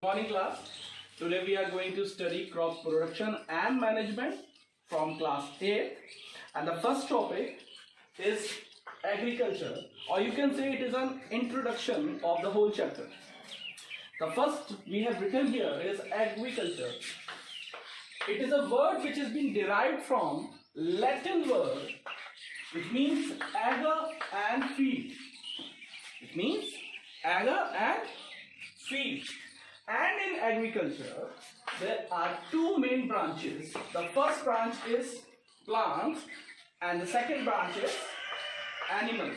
Morning class. Today we are going to study crop production and management from class 8, and the first topic is agriculture, or you can say it is an introduction of the whole chapter. The first we have written here is agriculture. It is a word which has been derived from Latin word which means ager and feed. It means ager and feed. And in agriculture, there are two main branches. The first branch is plants and the second branch is animals.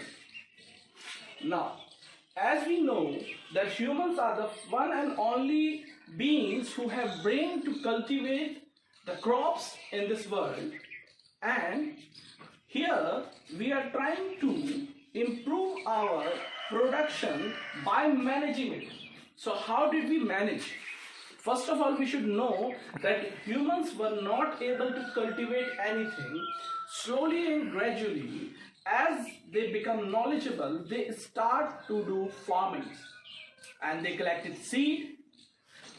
Now, as we know that humans are the one and only beings who have brain to cultivate the crops in this world, and here we are trying to improve our production by managing it. So how did we manage? First of all, we should know that humans were not able to cultivate anything. Slowly and gradually, as they become knowledgeable, they start to do farming. And they collected seed,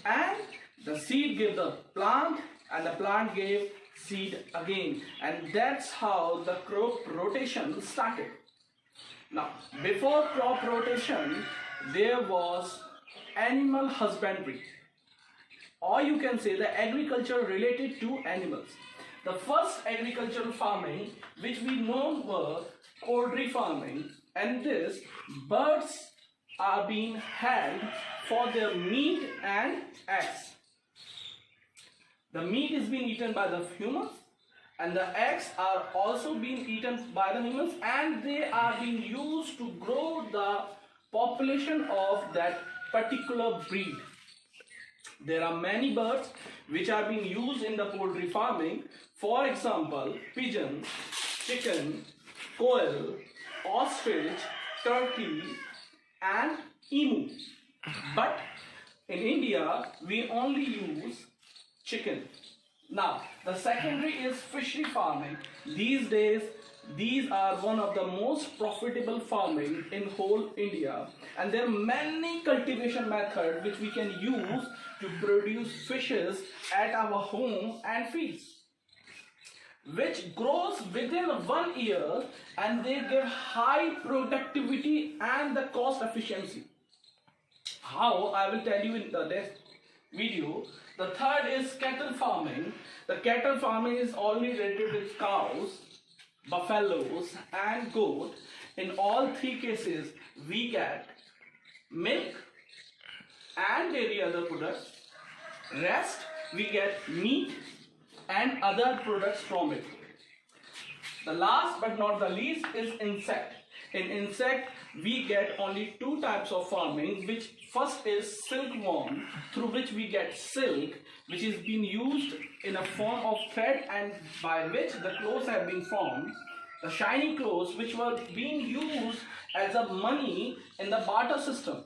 and the seed gave the plant, and the plant gave seed again. And that's how the crop rotation started. Now, before crop rotation, there was animal husbandry, or you can say the agriculture related to animals. The first agricultural farming which we know were poultry farming, and this birds are being held for their meat and eggs. The meat is being eaten by the humans, and the eggs are also being eaten by the humans, and they are being used to grow the population of that particular breed. There are many birds which are being used in the poultry farming. For example, pigeon, chicken, quail, ostrich, turkey and emu. But in India we only use chicken. Now, the secondary is fishery farming. These days, these are one of the most profitable farming in whole India, and there are many cultivation methods which we can use to produce fishes at our home and fields, which grows within 1 year, and they give high productivity and the cost efficiency. How? I will tell you in the next video. The third is cattle farming. The cattle farming is only related with cows, buffaloes and goat. In all three cases we get milk and dairy other products. Rest we get meat and other products from it. The last but not the least is insect. In insect we get only two types of farming, which first is silkworm, through which we get silk, which is being used in a form of thread and by which the clothes have been formed. The shiny clothes which were being used as a money in the barter system.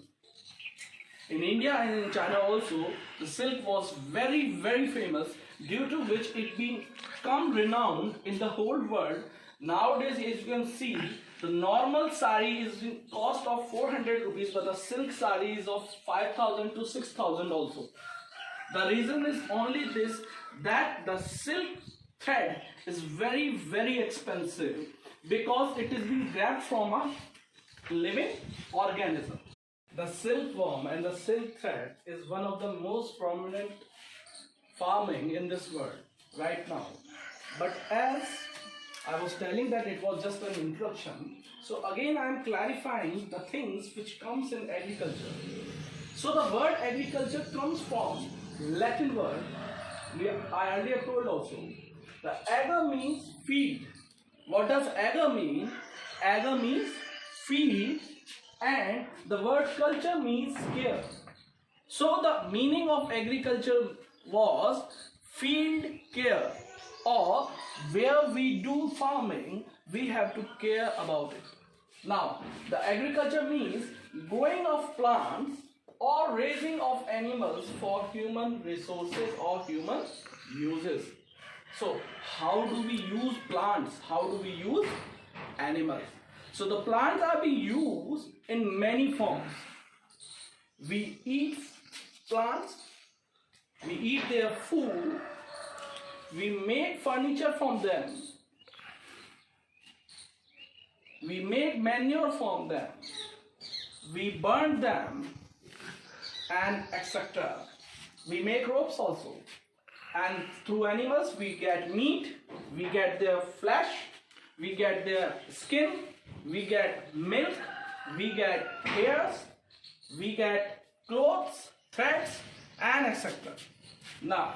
In India and in China also, the silk was very famous, due to which it become renowned in the whole world. Nowadays, as you can see, the normal sari is in cost of 400 rupees, but the silk sari is of 5,000 to 6,000 also. The reason is only this, that the silk thread is very expensive, because it is being grabbed from a living organism. The silkworm and the silk thread is one of the most prominent farming in this world right now. But as I was telling that it was just an introduction, so again I am clarifying the things which comes in agriculture. So the word agriculture comes from Latin word, I earlier told also. The ager means feed. What does ager mean? Ager means feed, and the word culture means care. So the meaning of agriculture was field care, or where we do farming, we have to care about it. Now, the agriculture means growing of plants or raising of animals for human resources or human uses. So, how do we use plants? How do we use animals? So, the plants are being used in many forms. We eat plants, we eat their food, we make furniture from them, we make manure from them, we burn them, and etc. We make ropes also. And through animals we get meat, we get their flesh, we get their skin, we get milk, we get hairs, we get clothes, threads, and etc. Now,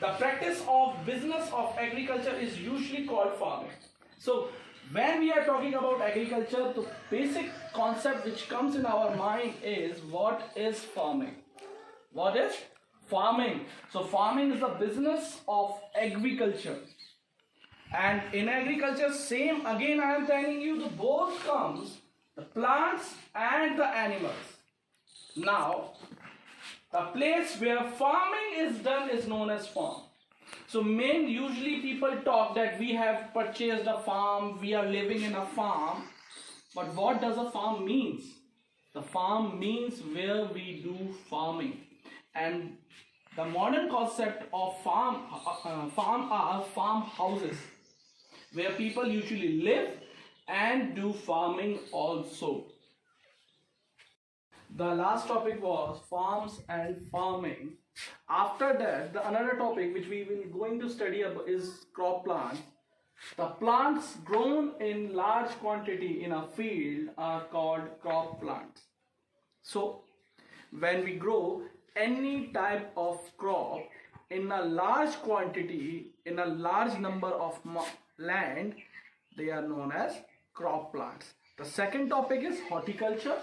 the practice of business of agriculture is usually called farming. So, when we are talking about agriculture, the basic concept which comes in our mind is what is farming? What is farming? So, farming is the business of agriculture. And in agriculture, same again I am telling you, the both comes the plants and the animals. Now, the place where farming is done is known as farm. So usually people talk that we have purchased a farm, we are living in a farm. But what does a farm means? The farm means where we do farming. And the modern concept of farm are farmhouses, where people usually live and do farming also. The last topic was farms and farming. After that, another topic which we will going to study is crop plants. The plants grown in large quantity in a field are called crop plants. So, when we grow any type of crop in a large quantity, in a large number of land, they are known as crop plants. The second topic is horticulture.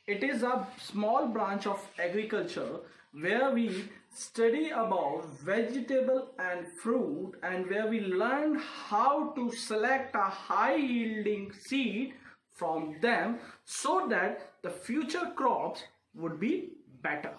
It is a small branch of agriculture where we study about vegetable and fruit, and where we learn how to select a high yielding seed from them so that the future crops would be better.